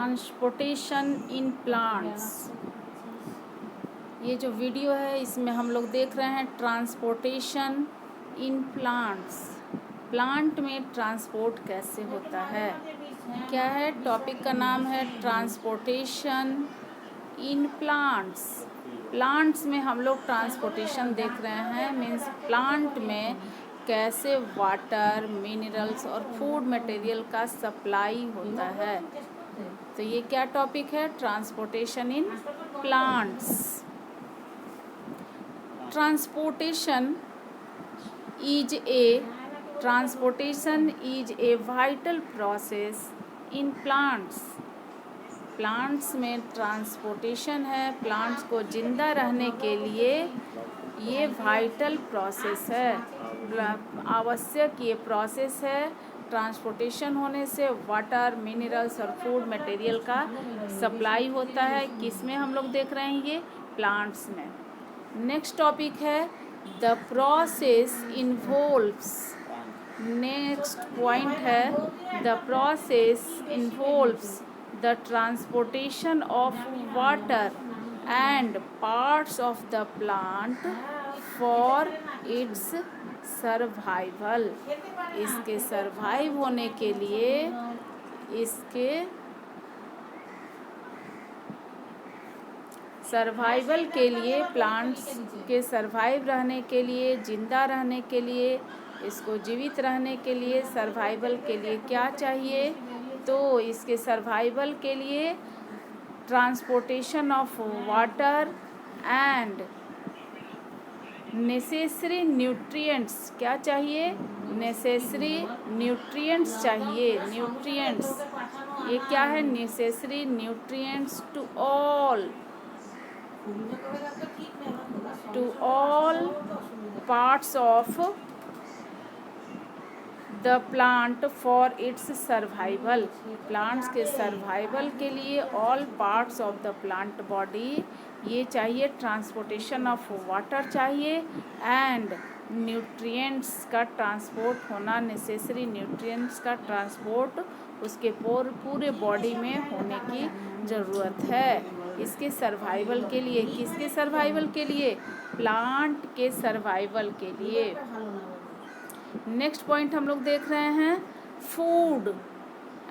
Transportation in plants. ये जो video है इसमें हम लोग देख रहे हैं ट्रांसपोर्टेशन इन प्लांट्स। प्लांट में ट्रांसपोर्ट कैसे होता है, क्या है टॉपिक का नाम है ट्रांसपोर्टेशन इन प्लांट्स। प्लांट्स में हम लोग ट्रांसपोर्टेशन देख रहे हैं, मीन्स प्लांट में कैसे वाटर, मिनरल्स और फूड मटेरियल का सप्लाई होता है। तो ये क्या टॉपिक है, transportation in plants. Transportation is a vital process in plants. Plants में ट्रांसपोर्टेशन है, प्लांट्स को जिंदा रहने के लिए ये वाइटल प्रोसेस है, आवश्यक ये प्रोसेस है। ट्रांसपोर्टेशन होने से वाटर, मिनरल्स और फूड मटेरियल का सप्लाई होता है। किस में हम लोग देख रहे हैं, ये प्लांट्स में। नेक्स्ट टॉपिक है the process involves. Next point है the process involves the transportation of water and parts of the plant for its survival. इसके सर्वाइव होने के लिए, इसके सर्वाइवल के लिए, प्लांट्स के सर्वाइव रहने के लिए, जिंदा रहने के लिए, इसको जीवित रहने के लिए, सर्वाइवल के लिए क्या चाहिए, तो इसके सर्वाइवल के लिए transportation of water and necessary nutrients क्या चाहिए, नेसेसरी न्यूट्रिएंट्स चाहिए। न्यूट्रिएंट्स ये क्या है, necessary nutrients to all parts of the plant for its survival. Plants के सर्वाइवल के लिए all parts of the plant body ये चाहिए, ट्रांसपोर्टेशन ऑफ वाटर चाहिए एंड न्यूट्रिएंट्स का ट्रांसपोर्ट होना, नेसेसरी न्यूट्रिएंट्स का ट्रांसपोर्ट उसके पूरे बॉडी में होने की ज़रूरत है। इसके सर्वाइवल के लिए, किसके सर्वाइवल के लिए, प्लांट के सर्वाइवल के लिए। नेक्स्ट पॉइंट हम लोग देख रहे हैं फूड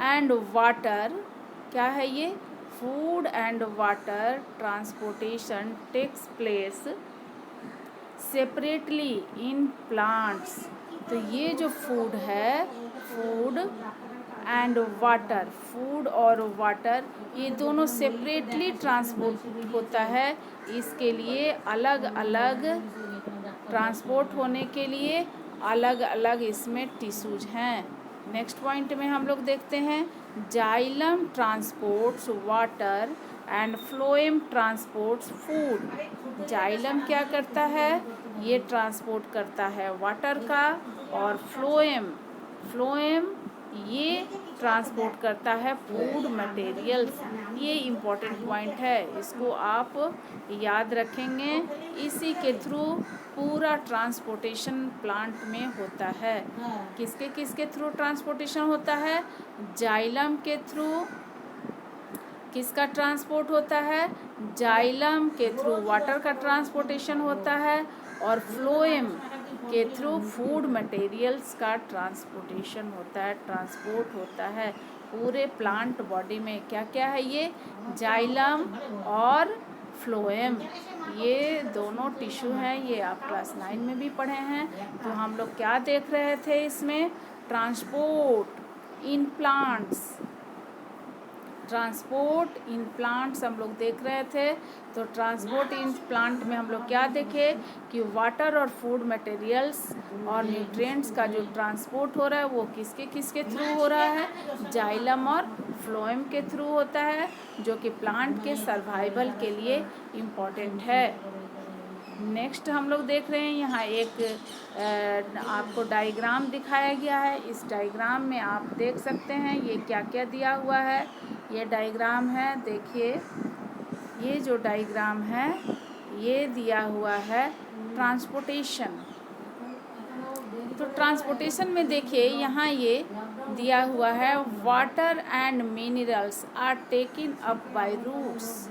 एंड वाटर। क्या है ये, food and water transportation takes place separately in plants. तो ये जो फूड है, फूड एंड वाटर, फूड और वाटर ये दोनों सेपरेटली ट्रांसपोर्ट होता है। इसके लिए अलग अलग ट्रांसपोर्ट होने के लिए अलग अलग इसमें टिश्यूज हैं। नेक्स्ट पॉइंट में हम लोग देखते हैं xylem transports water and phloem transports food. Xylem क्या करता है, ये ट्रांसपोर्ट करता है वाटर का, और फ्लोएम ये ट्रांसपोर्ट करता है फूड मटेरियल्स। ये इम्पोर्टेंट पॉइंट है, इसको आप याद रखेंगे। इसी के थ्रू पूरा ट्रांसपोर्टेशन प्लांट में होता है। किसके किसके थ्रू ट्रांसपोर्टेशन होता है, जाइलम के थ्रू। किसका ट्रांसपोर्ट होता है, जाइलम के थ्रू वाटर का ट्रांसपोर्टेशन होता है, और फ्लोएम के थ्रू फूड मटेरियल्स का ट्रांसपोर्टेशन होता है, ट्रांसपोर्ट होता है पूरे प्लांट बॉडी में। क्या क्या है ये, जाइलम और फ्लोएम, ये दोनों टिश्यू हैं। ये आप क्लास 9 में भी पढ़े हैं। तो हम लोग क्या देख रहे थे इसमें, transport in plants. Transport in plants हम लोग देख रहे थे। तो ट्रांसपोर्ट इन प्लांट में हम लोग क्या देखे कि वाटर और फूड मटेरियल्स और न्यूट्रिएंट्स का जो ट्रांसपोर्ट हो रहा है वो किसके किसके थ्रू हो रहा है, जाइलम और फ्लोएम के थ्रू होता है, जो कि प्लांट के सर्वाइवल के लिए इम्पॉर्टेंट है। नेक्स्ट हम लोग देख रहे हैं यहाँ एक आपको डायग्राम दिखाया गया है। इस डायग्राम में आप देख सकते हैं ये क्या क्या दिया हुआ है। ये डायग्राम है, देखिए ये जो डायग्राम है ये दिया हुआ है ट्रांसपोर्टेशन। तो ट्रांसपोर्टेशन में देखिए यहाँ ये दिया हुआ है water and minerals are taken up by roots.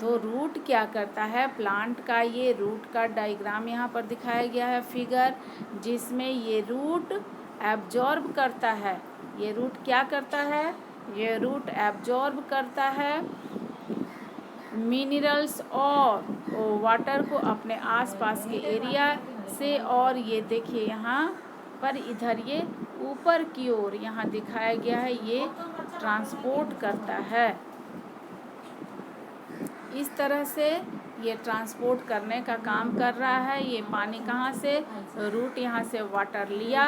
तो रूट क्या करता है प्लांट का, ये रूट का डायग्राम यहाँ पर दिखाया गया है फिगर, जिसमें ये रूट एब्जॉर्ब करता है। ये रूट क्या करता है, ये रूट एब्जॉर्ब करता है मिनरल्स और वाटर को अपने आसपास के एरिया से, और ये देखिए यहाँ पर इधर ये ऊपर की ओर यहाँ दिखाया गया है, ये ट्रांसपोर्ट करता है। इस तरह से ये ट्रांसपोर्ट करने का काम कर रहा है। ये पानी कहाँ से, रूट यहाँ से वाटर लिया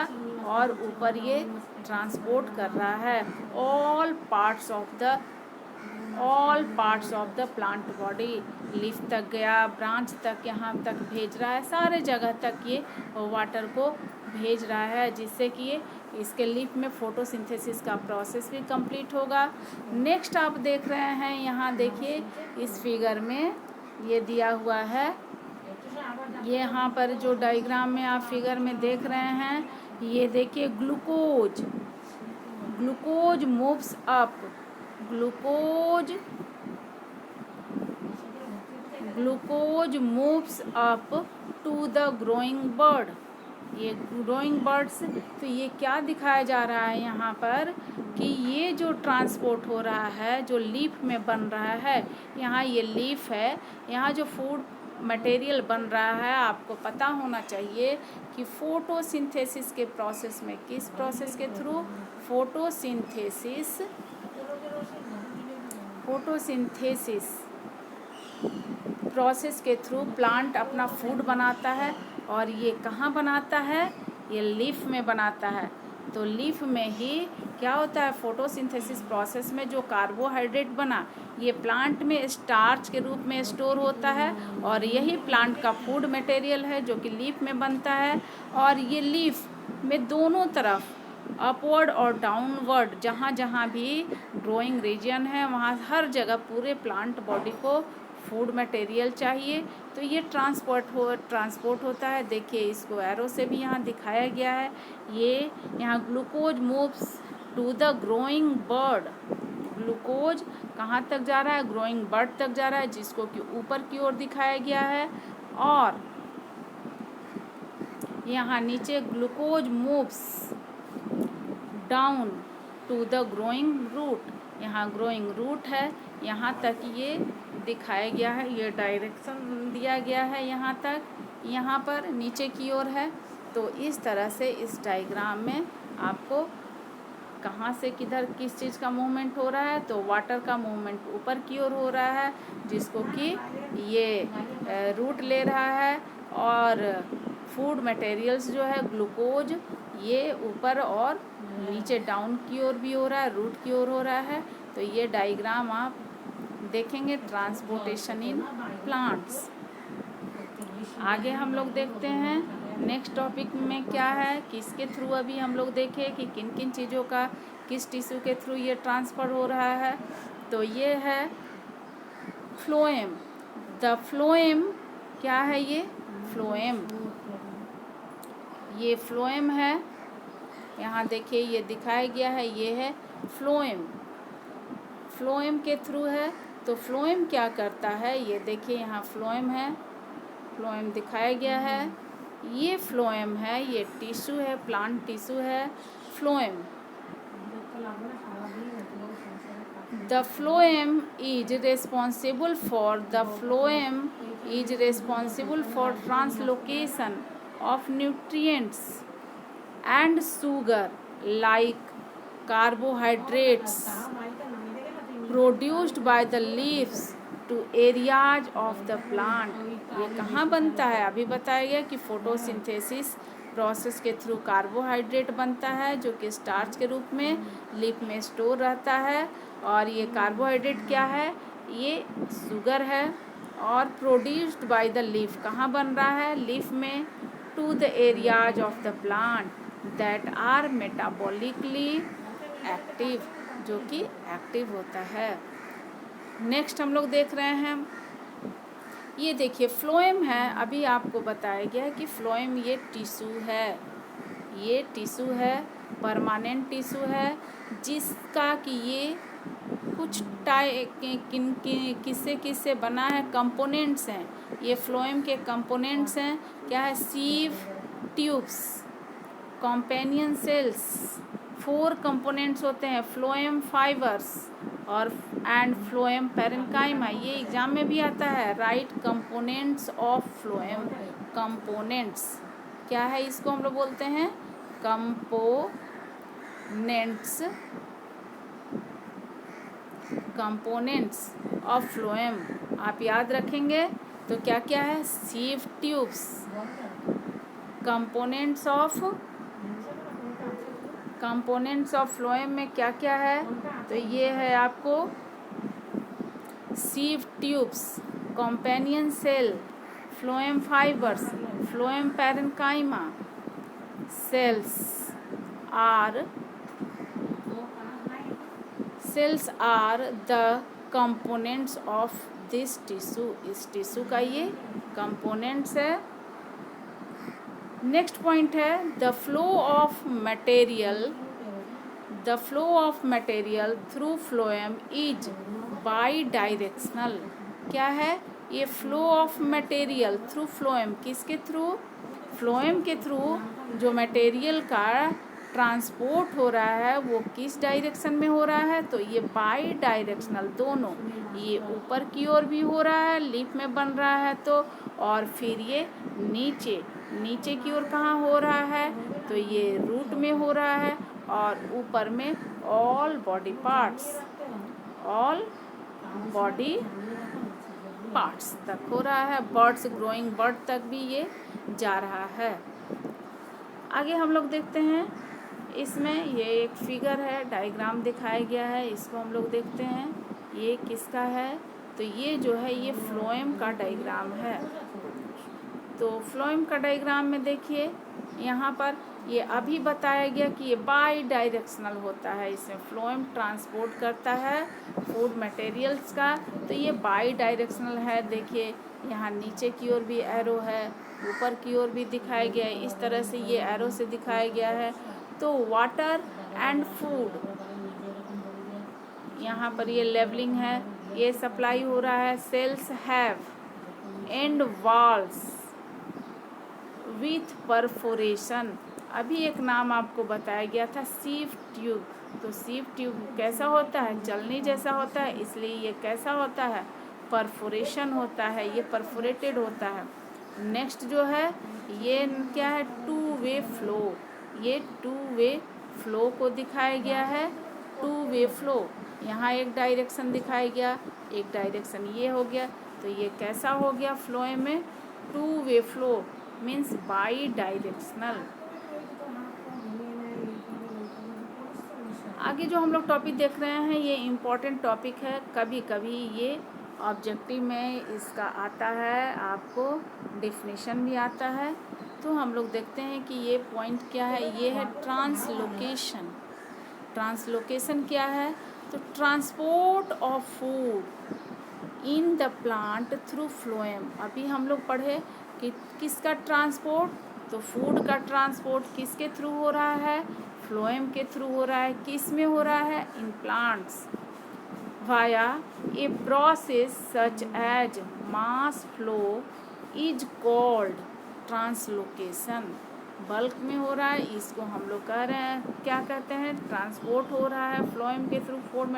और ऊपर ये ट्रांसपोर्ट कर रहा है। All parts of the plant body, leaf तक गया, ब्रांच तक, यहाँ तक भेज रहा है, सारे जगह तक ये वाटर को भेज रहा है, जिससे कि ये इसके लीफ में फोटोसिंथेसिस का प्रोसेस भी कंप्लीट होगा। नेक्स्ट आप देख रहे हैं, यहाँ देखिए इस फिगर में ये दिया हुआ है, ये यहाँ पर जो डायग्राम में आप फिगर में देख रहे हैं, ये देखिए glucose moves up, glucose moves up to the growing bud. ये ग्रोइंग बर्ड्स, तो ये क्या दिखाया जा रहा है यहाँ पर कि ये जो ट्रांसपोर्ट हो रहा है, जो लीफ में बन रहा है, यहाँ ये लीफ है, यहाँ जो फूड मटेरियल बन रहा है, आपको पता होना चाहिए कि फोटोसिंथेसिस के प्रोसेस में, किस प्रोसेस के थ्रू, फोटोसिंथेसिस प्रोसेस के थ्रू प्लांट अपना फूड बनाता है। और ये कहाँ बनाता है, ये लीफ में बनाता है। तो लीफ में ही क्या होता है, फोटोसिंथेसिस प्रोसेस में जो कार्बोहाइड्रेट बना, ये प्लांट में स्टार्च के रूप में स्टोर होता है, और यही प्लांट का फूड मटेरियल है जो कि लीफ में बनता है। और ये लीफ में दोनों तरफ अपवर्ड और डाउनवर्ड, जहाँ जहाँ भी ग्रोइंग रीजन है, वहाँ हर जगह पूरे प्लांट बॉडी को फूड मटेरियल चाहिए। तो ये ट्रांसपोर्ट होता है। देखिए इसको एरो से भी यहाँ दिखाया गया है। ये यहाँ glucose moves to the growing bud, glucose कहाँ तक जा रहा है, ग्रोइंग बर्ड तक जा रहा है, जिसको कि ऊपर की ओर दिखाया गया है। और यहाँ नीचे glucose moves down to the growing root, यहाँ ग्रोइंग रूट है, यहाँ तक ये दिखाया गया है, ये डायरेक्शन दिया गया है यहाँ तक, यहाँ पर नीचे की ओर है। तो इस तरह से इस डायग्राम में आपको कहाँ से किधर किस चीज़ का मूवमेंट हो रहा है, तो वाटर का मूवमेंट ऊपर की ओर हो रहा है, जिसको कि ये रूट ले रहा है, और फूड मटेरियल्स जो है ग्लूकोज, ये ऊपर और नीचे डाउन की ओर भी हो रहा है, रूट की ओर हो रहा है। तो ये डायग्राम आप देखेंगे, ट्रांसपोर्टेशन इन प्लांट्स। आगे हम लोग देखते हैं नेक्स्ट टॉपिक में क्या है, किसके थ्रू अभी हम लोग देखें कि किन किन चीज़ों का किस टिश्यू के थ्रू ये ट्रांसफ़र हो रहा है। तो ये है फ्लोएम। द फ्लोएम क्या है, ये फ्लोएम, ये फ्लोएम है, यहाँ देखिए ये दिखाया गया है, ये है फ्लोएम, फ्लोएम के थ्रू है। तो फ्लोएम क्या करता है, ये देखिए यहाँ फ्लोएम है, फ्लोएम दिखाया गया है, ये फ्लोएम है, ये टिश्यू है, प्लांट टिश्यू है phloem. The phloem is responsible for translocation of nutrients and sugar like carbohydrates produced by the leaves to areas of the plant। ये कहाँ बनता है, अभी बताया गया कि फोटोसिंथेसिस प्रोसेस के थ्रू कार्बोहाइड्रेट बनता है, जो कि स्टार्च के रूप में लीफ में स्टोर रहता है। और ये कार्बोहाइड्रेट क्या है, ये शुगर है, और प्रोड्यूस्ड बाय द लीफ, कहाँ बन रहा है, लीफ में, to the areas of the plant that are metabolically active, जो कि एक्टिव होता है। नेक्स्ट हम लोग देख रहे हैं, ये देखिए फ्लोएम है, अभी आपको बताया गया है कि फ्लोएम ये टिश्यू है, ये टिश्यू है, परमानेंट टिश्यू है जिसका कि ये कुछ किससे किससे बना है, कंपोनेंट्स हैं, ये फ्लोएम के कंपोनेंट्स हैं। क्या है, sieve tubes, companion cells, 4 components होते हैं, फ्लोएम फाइबर्स और एंड फ्लोएम पैरेन्काइमा। ये एग्जाम में भी आता है, right components of phloem. Components क्या है, इसको हम लोग बोलते हैं कंपोनेंट्स, कंपोनेंट्स ऑफ फ्लोएम। आप याद रखेंगे तो क्या क्या है, sieve tubes, components of phloem में क्या क्या है, तो ये है आपको sieve tubes, companion cell, phloem fibres, phloem parenchyma. Cells are the components of this tissue. इस टिश्यू का ये कंपोनेंट्स है। नेक्स्ट पॉइंट है the flow of material through phloem is bidirectional. क्या है, ये flow of material through phloem, किसके थ्रू, फ्लोएम के थ्रू जो मटेरियल का ट्रांसपोर्ट हो रहा है वो किस डायरेक्शन में हो रहा है, तो ये बाई डायरेक्शनल, दोनों, ये ऊपर की ओर भी हो रहा है, लीफ में बन रहा है तो, और फिर ये नीचे की ओर कहाँ हो रहा है, तो ये रूट में हो रहा है, और ऊपर में ऑल बॉडी पार्ट्स तक हो रहा है, बर्ड्स, ग्रोइंग बर्ड तक भी ये जा रहा है। आगे हम लोग देखते हैं, इसमें ये एक फिगर है, डायग्राम दिखाया गया है, इसको हम लोग देखते हैं ये किसका है, तो ये जो है ये फ्लोएम का डायग्राम है। तो फ्लोएम का डायग्राम में देखिए यहाँ पर ये अभी बताया गया कि ये बाई डायरेक्शनल होता है, इसमें फ्लोएम ट्रांसपोर्ट करता है फूड मटेरियल्स का, तो ये बाई डायरेक्शनल है। देखिए यहाँ नीचे की ओर भी एरो है, ऊपर की ओर भी दिखाया गया है, इस तरह से ये एरो से दिखाया गया है। तो वाटर एंड फूड, यहाँ पर ये लेवलिंग है, ये सप्लाई हो रहा है। Cells have and walls with perforation, अभी एक नाम आपको बताया गया था सीव ट्यूब, तो सीव ट्यूब कैसा होता है, चलनी जैसा होता है, इसलिए ये कैसा होता है, परफोरेशन होता है, ये परफोरेटेड होता है। नेक्स्ट जो है ये क्या है, टू वे फ्लो, ये टू वे फ्लो को दिखाया गया है। टू वे फ्लो, यहाँ एक डायरेक्शन दिखाया गया, एक डायरेक्शन ये हो गया, तो ये कैसा हो गया, फ्लोएम में two way flow means by directional. आगे जो हम लोग टॉपिक देख रहे हैं ये इम्पॉर्टेंट टॉपिक है, कभी कभी ये ऑब्जेक्टिव में इसका आता है, आपको डेफिनेशन भी आता है। तो हम लोग देखते हैं कि ये पॉइंट क्या है, ये है ट्रांसलोकेशन। ट्रांसलोकेशन क्या है, तो transport of food in the plant through phloem. अभी हम लोग पढ़े कि किसका ट्रांसपोर्ट, तो फूड का ट्रांसपोर्ट किसके थ्रू हो रहा है, फ्लोएम के थ्रू हो रहा है। किस में हो रहा है, in plants, via a process such as mass flow is called translocation. Bulk में हो रहा है, इसको हम लोग कह रहे हैं, क्या कहते हैं, ट्रांसपोर्ट हो रहा है फ्लोएम के थ्रू फूड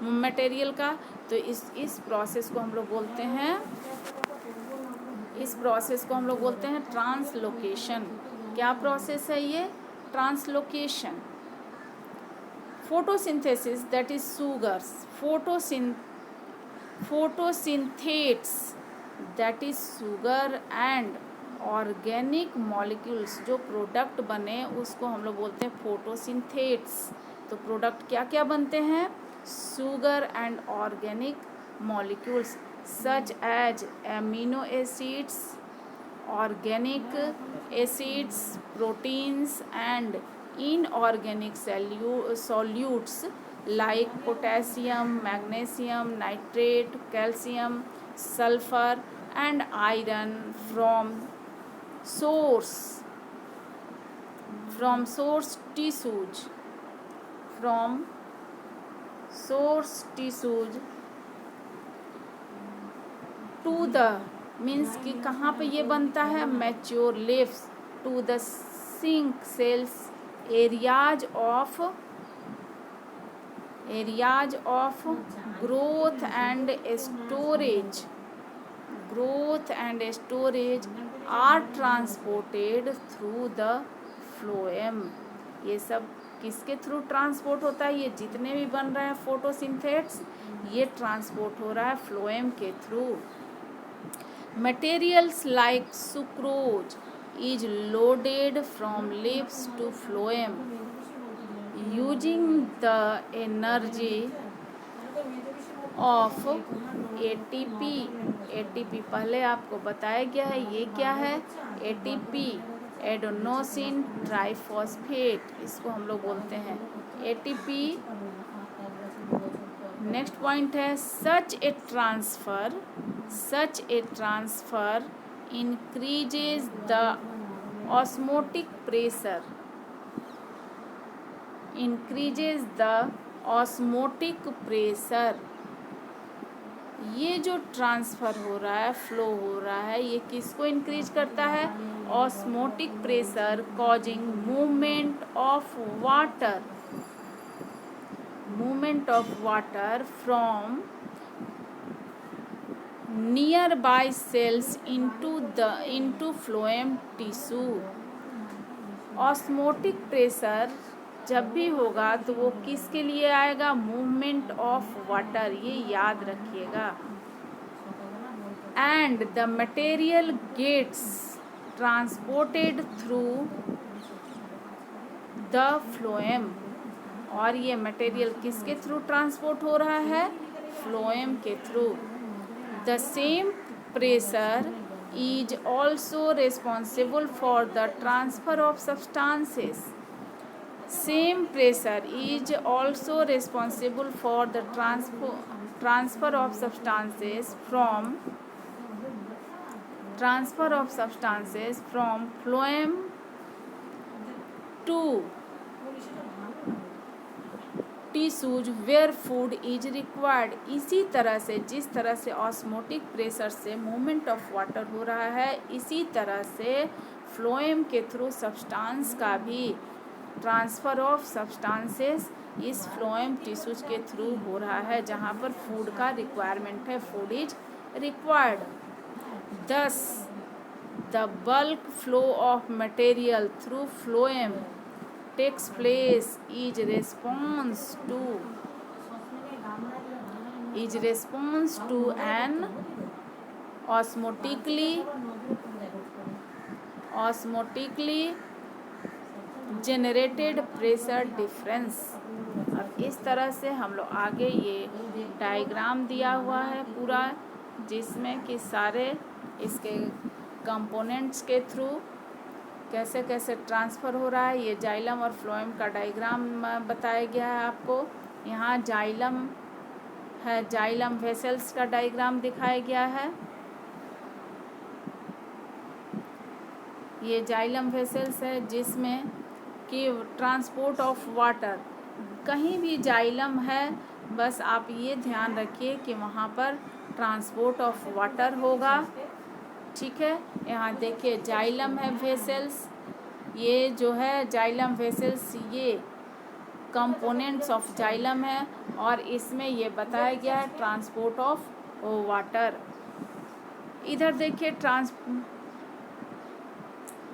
मटेरियल का, तो इस प्रोसेस को हम लोग बोलते हैं, ट्रांसलोकेशन। क्या प्रोसेस है ये, translocation. Photosynthesis, that is sugars, photosynthates, that is sugar and organic molecules, जो प्रोडक्ट बने उसको हम लोग बोलते हैं फोटोसिंथेट्स। तो प्रोडक्ट क्या क्या बनते हैं, sugar and organic molecules such as amino acids, organic acids, proteins and inorganic solutes like potassium, magnesium, nitrate, calcium, sulfur and iron from from source tissues, from source tissues to the means कि कहाँ पे ये बनता है, mature leaves to the sink cells areas of growth and storage are transported through the phloem. ये सब किसके through transport होता है? ये जितने भी बन रहे हैं फोटोसिंथेट्स, ये ट्रांसपोर्ट हो रहा है फ्लोएम के through. Materials like sucrose is loaded from leaves to phloem using the energy of ATP. ATP पहले आपको बताया गया है, ये क्या है? ATP, एडेनोसिन ट्राइफॉस्फेट, इसको हम लोग बोलते हैं ATP. नेक्स्ट पॉइंट है such a transfer increases the osmotic pressure. ये जो ट्रांसफ़र हो रहा है, फ्लो हो रहा है, ये किसको इंक्रीज करता है? Osmotic pressure causing movement of water from nearby cells into phloem tissue. Osmotic pressure जब भी होगा तो वो किसके लिए आएगा? मूवमेंट ऑफ वाटर, ये याद रखिएगा. And the material gets transported through the phloem. और ये मटेरियल किसके थ्रू ट्रांसपोर्ट हो रहा है? फ्लोएम के through. The same pressure is also responsible for the transfer of substances. Same pressure is also responsible for the transfer of substances from phloem to tissues where food is required. इसी तरह से जिस तरह से osmotic pressure से movement of water हो रहा है, इसी तरह से फ्लोएम के थ्रू सब्सटेंस का भी ट्रांसफ़र ऑफ सब्सटेंसेस इस फ्लोएम टिश्यूज के थ्रू हो रहा है जहाँ पर फूड का रिक्वायरमेंट है, फूड इज रिक्वायर्ड. दस the bulk flow of material through phloem takes place is response to an osmotically generated pressure difference. अब इस तरह से हम लोग आगे ये डायग्राम दिया हुआ है पूरा, जिसमें कि सारे इसके कंपोनेंट्स के थ्रू कैसे कैसे ट्रांसफ़र हो रहा है. ये जाइलम और फ्लोएम का डायग्राम बताया गया है आपको. यहाँ जाइलम है, जाइलम वेसल्स का डायग्राम दिखाया गया है. ये जाइलम वेसल्स है जिसमें कि ट्रांसपोर्ट ऑफ वाटर, कहीं भी जाइलम है बस आप ये ध्यान रखिए कि वहाँ पर ट्रांसपोर्ट ऑफ वाटर होगा. ठीक है, यहाँ देखिए जाइलम है वेसल्स, ये जो है जाइलम वेसल्स, ये कंपोनेंट्स ऑफ जाइलम है और इसमें ये बताया गया है ट्रांसपोर्ट ऑफ वाटर. इधर देखिए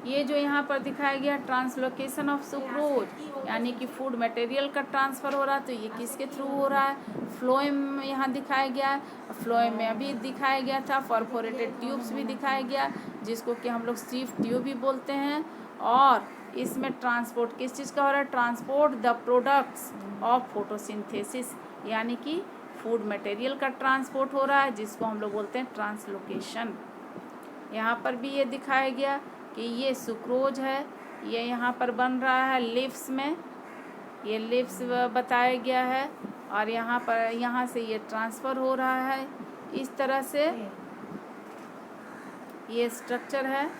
ये जो यहाँ पर दिखाया गया ट्रांसलोकेशन ऑफ सुक्रोज, यानी कि फूड मटेरियल का ट्रांसफ़र हो रहा है, तो ये किसके थ्रू हो रहा है? फ्लोएम यहाँ दिखाया गया है. फ्लोएम में अभी दिखाया गया था, परफोरेटेड ट्यूब्स भी दिखाया गया जिसको कि हम लोग सीफ ट्यूब भी बोलते हैं. और इसमें ट्रांसपोर्ट किस चीज़ का हो रहा है? Transport the products of photosynthesis, यानी कि फूड मटेरियल का ट्रांसपोर्ट हो रहा है जिसको हम लोग बोलते हैं ट्रांसलोकेशन. यहाँ पर भी ये दिखाया गया कि ये सुक्रोज है, ये यहाँ पर बन रहा है लीव्स में, ये लीव्स बताया गया है और यहाँ पर यहाँ से ये ट्रांसफ़र हो रहा है. इस तरह से ये स्ट्रक्चर है.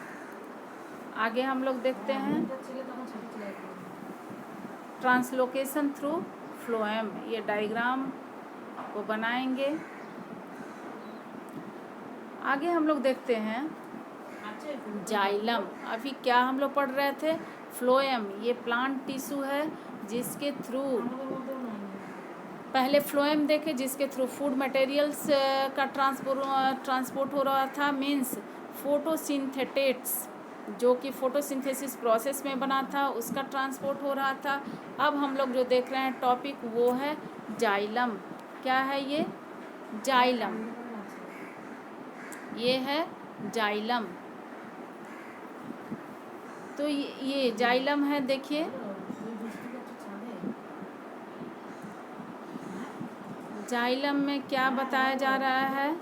आगे हम लोग देखते हैं. ट्रांसलोकेशन थ्रू फ्लोएम, ये डायग्राम को बनाएंगे। आगे हम लोग देखते हैं जाइलम। अभी क्या हम लोग पढ़ रहे थे, फ्लोएम, ये प्लांट टिश्यू है जिसके थ्रू, पहले फ्लोएम देखे जिसके थ्रू फूड मटेरियल्स का ट्रांसपोर्ट हो रहा था, मीन्स फोटोसिंथेटेट्स, जो कि फोटोसिंथेसिस प्रोसेस में बना था, उसका ट्रांसपोर्ट हो रहा था। अब हम लोग जो देख रहे हैं टॉपिक वो है जाइलम। क्या है ये, जाइलम, ये है जाइलम। तो ये जाइलम है, देखिए जाइलम में क्या बताया जा रहा है।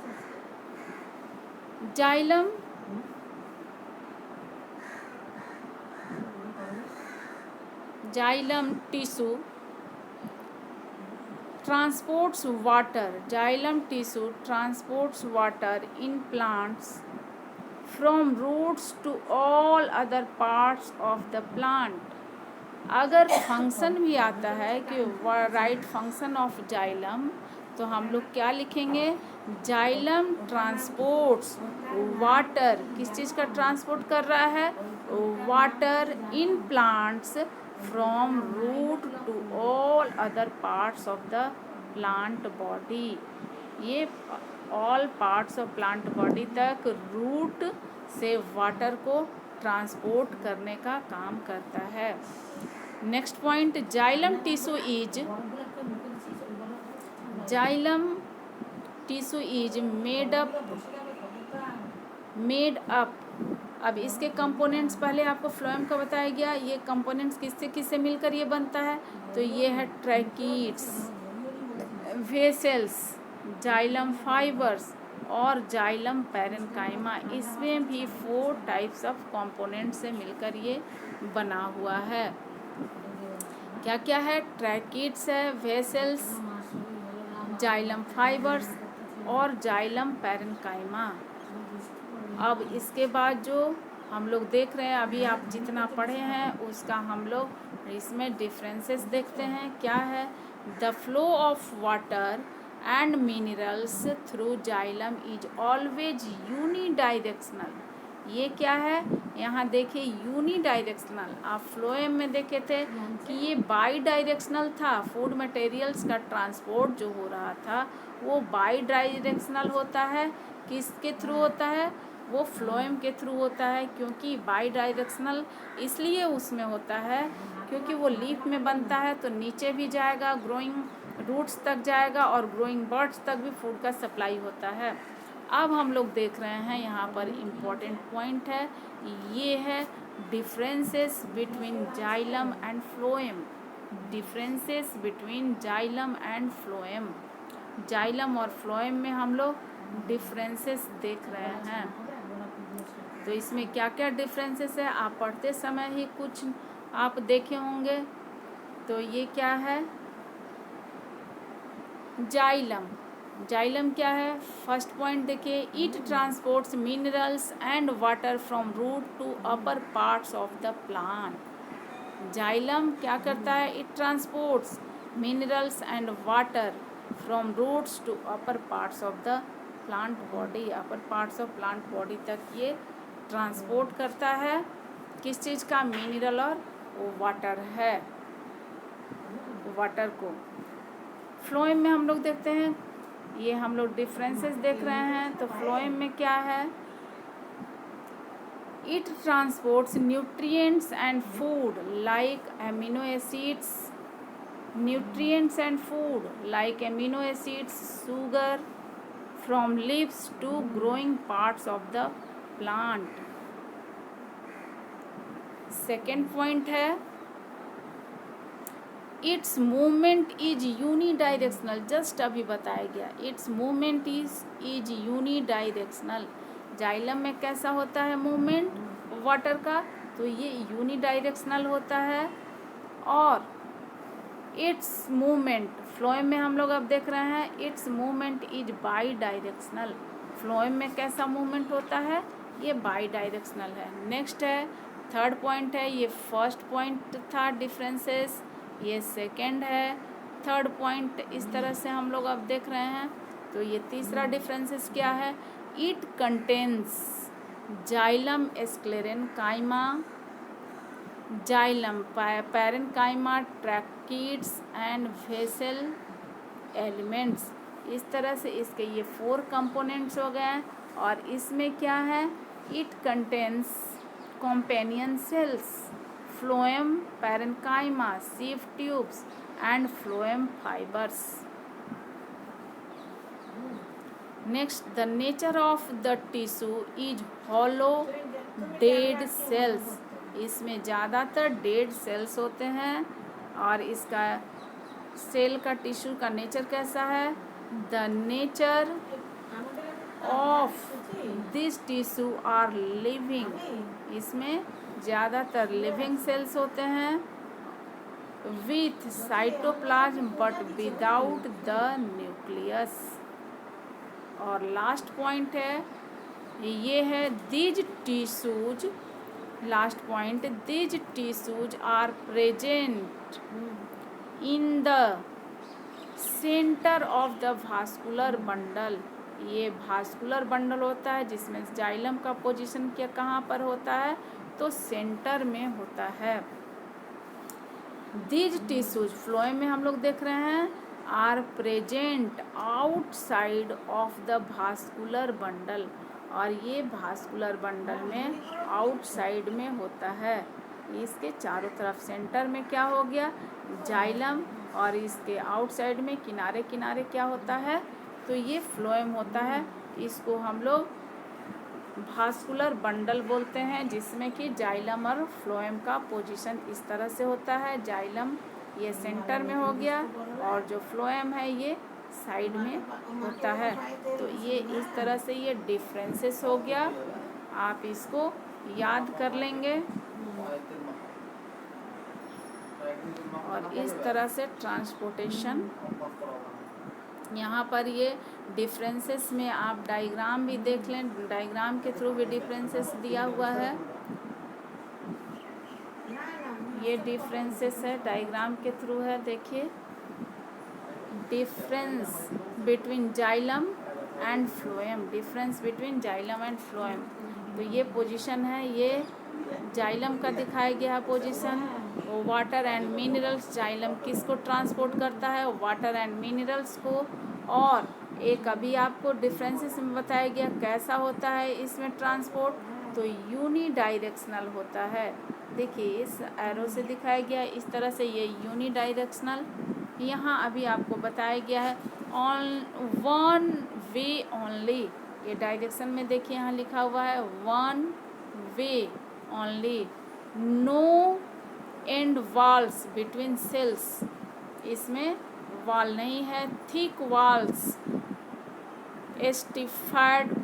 Xylem tissue transports water. Xylem tissue transports water in plants from roots to all other parts of the plant. अगर फंक्शन भी आता है कि राइट फंक्शन ऑफ जाइलम, तो हम लोग क्या लिखेंगे, जाइलम ट्रांसपोर्ट्स वाटर, किस चीज़ का ट्रांसपोर्ट कर रहा है, water in plants from root to all other parts of the plant body. ये all parts of plant body तक रूट से वाटर को ट्रांसपोर्ट करने का काम करता है। Next point, xylem tissue is made up. अब इसके कंपोनेंट्स पहले आपको फ्लोएम का बताया गया, ये कंपोनेंट्स किससे किससे मिलकर ये बनता है, तो ये है ट्रैकीड्स, वेसल्स, जाइलम फाइबर्स और जाइलम पैरेन्काइमा। इसमें भी 4 टाइप्स ऑफ कंपोनेंट से मिलकर ये बना हुआ है। क्या क्या है, ट्रैकीड्स है, वेसल्स, जाइलम फाइबर्स और जाइलम पैरेन्काइमा। अब इसके बाद जो हम लोग देख रहे हैं, अभी आप जितना पढ़े हैं उसका हम लोग इसमें डिफरेंसेस देखते हैं। क्या है, the flow of water and minerals through xylem is always unidirectional. ये क्या है, यहाँ देखिए यूनिडायरेक्शनल। आप फ्लोएम में देखे थे कि ये बाई डायरेक्शनल था, फूड मटेरियल्स का ट्रांसपोर्ट जो हो रहा था वो बाई डायरेक्शनल होता है। किसके थ्रू होता है, वो फ्लोएम के थ्रू होता है। क्योंकि बाई डायरेक्शनल इसलिए उसमें होता है क्योंकि वो लीफ में बनता है तो नीचे भी जाएगा, ग्रोइंग रूट्स तक जाएगा और ग्रोइंग बर्ड्स तक भी फूड का सप्लाई होता है। अब हम लोग देख रहे हैं यहाँ पर इम्पोर्टेंट पॉइंट है, ये है differences between xylem and phloem. Differences between xylem and phloem, xylem और फ्लोएम में हम लोग डिफरेंसेस देख रहे हैं। तो इसमें क्या क्या डिफरेंसेस है, आप पढ़ते समय ही कुछ आप देखे होंगे। तो ये क्या है, जाइलम क्या है, फर्स्ट पॉइंट देखिए, it transports minerals and water from root to upper parts of the plant. Xylem क्या करता है, it transports minerals and water from roots to upper parts of the plant body. Upper parts of plant body तक ये transport करता है, किस चीज़ का, mineral और वाटर है, वाटर को। फ्लोएम में हम लोग देखते हैं, ये हम लोग डिफरेंसेस देख रहे हैं। तो फ्लोएम में क्या है, it transports nutrients and food like amino acids, nutrients and food like amino acids, sugar from leaves to growing parts of the plant. Second point है, its movement is unidirectional. Just अभी बताया गया, its movement is unidirectional. Xylem में कैसा होता है movement water का, तो ये यूनिडायरेक्शनल होता है। और इट्स मूवमेंट फ्लोएम में हम लोग अब देख रहे हैं, it's movement is by directional. Phloem में कैसा मूवमेंट होता है, ये बाई डायरेक्शनल है। नेक्स्ट है थर्ड पॉइंट है, ये फर्स्ट पॉइंट था डिफरेंसेस, ये सेकंड है। थर्ड पॉइंट इस तरह से हम लोग अब देख रहे हैं। तो ये तीसरा डिफरेंसेस क्या है? It contains xylem sclerenchyma, xylem parenchyma, tracheids and vessel elements. इस तरह से इसके ये 4 कंपोनेंट्स हो गए हैं। और इसमें क्या है? It contains companion cells, phloem, parenchyma, sieve tubes and phloem fibres. Next, the nature of the tissue is hollow dead cells. इसमें ज़्यादातर डेड सेल्स होते हैं। और इसका सेल का टिश्यू का नेचर कैसा है? The nature of this tissue are living. इसमें ज़्यादातर लिविंग सेल्स होते हैं with cytoplasm but without the nucleus. और लास्ट पॉइंट है, ये है these tissues. Last point, these tissues are present in the centre of the vascular bundle. ये vascular bundle होता है जिसमें जाइलम का पोजीशन क्या कहाँ पर होता है? तो सेंटर में होता है। दीज टिश्यूज फ्लोएम में हम लोग देख रहे हैं are present outside of the vascular bundle. और ये वास्कुलर बंडल में आउटसाइड में होता है। इसके चारों तरफ सेंटर में क्या हो गया? जाइलम। और इसके आउटसाइड में किनारे किनारे क्या होता है? तो ये फ्लोएम होता है। इसको हम लोग वास्कुलर बंडल बोलते हैं जिसमें कि जाइलम और फ्लोएम का पोजीशन इस तरह से होता है। जाइलम ये सेंटर में हो गया और जो फ्लोएम है ये साइड में होता है। तो ये इस तरह से ये डिफरेंसेस हो गया। आप इसको याद कर लेंगे। और इस तरह से ट्रांसपोर्टेशन, यहाँ पर ये डिफरेंसेस में आप डायग्राम भी देख लें। डायग्राम के थ्रू भी डिफरेंसेस दिया हुआ है। ये डिफरेंसेस है, डायग्राम के थ्रू है। देखिए, difference between xylem and phloem. Difference between xylem and phloem. तो ये पोजीशन है, ये जाइलम का दिखाया गया है position. Water and minerals, xylem किसको ट्रांसपोर्ट करता है? वाटर एंड मिनरल्स को। और एक अभी आपको डिफरेंसेस में बताया गया कैसा होता है इसमें ट्रांसपोर्ट। तो यूनी डायरेक्शनल होता है। देखिए, इस एरो से दिखाया गया है इस तरह से, ये यूनी डायरेक्शनल। यहाँ अभी आपको बताया गया है ऑन वन वे ओनली। ये डायरेक्शन में देखिए यहाँ लिखा हुआ है one way only, no end walls between cells. इसमें वॉल नहीं है। Thick walls esterified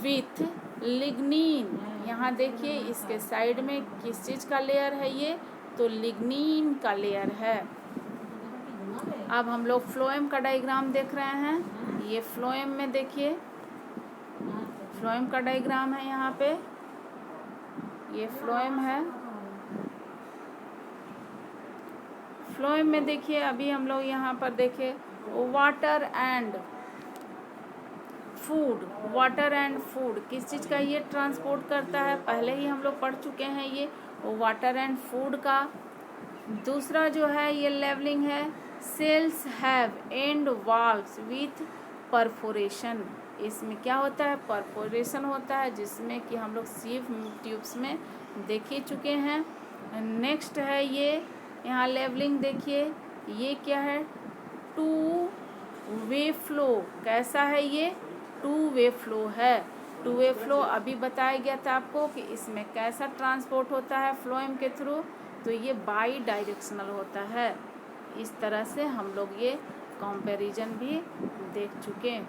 with lignin. यहाँ देखिए इसके साइड में किस चीज़ का लेयर है? ये तो लिग्नीन का लेयर है। अब हम लोग फ्लोएम का डायग्राम देख रहे हैं। ये फ्लोएम में देखिए, फ्लोएम का डायग्राम है। यहाँ पे ये फ्लोएम है। फ्लोएम में देखिए, अभी हम लोग यहाँ पर देखें water and food. Water and food किस चीज़ का ये ट्रांसपोर्ट करता है? पहले ही हम लोग पढ़ चुके हैं ये वाटर एंड फूड का। दूसरा जो है ये लेवलिंग है। Cells have and walls with perforation. इसमें क्या होता है? परफोरेशन होता है, जिसमें कि हम लोग सीव ट्यूब्स में देख ही चुके हैं। नेक्स्ट है ये यहाँ लेवलिंग देखिए, ये क्या है? Two way flow. कैसा है ये? टू वे फ्लो है। टू वे फ्लो अभी बताया गया था आपको कि इसमें कैसा ट्रांसपोर्ट होता है फ्लोएम के थ्रू। तो ये बाई डायरेक्शनल होता है। इस तरह से हम लोग ये कंपैरिजन भी देख चुके हैं।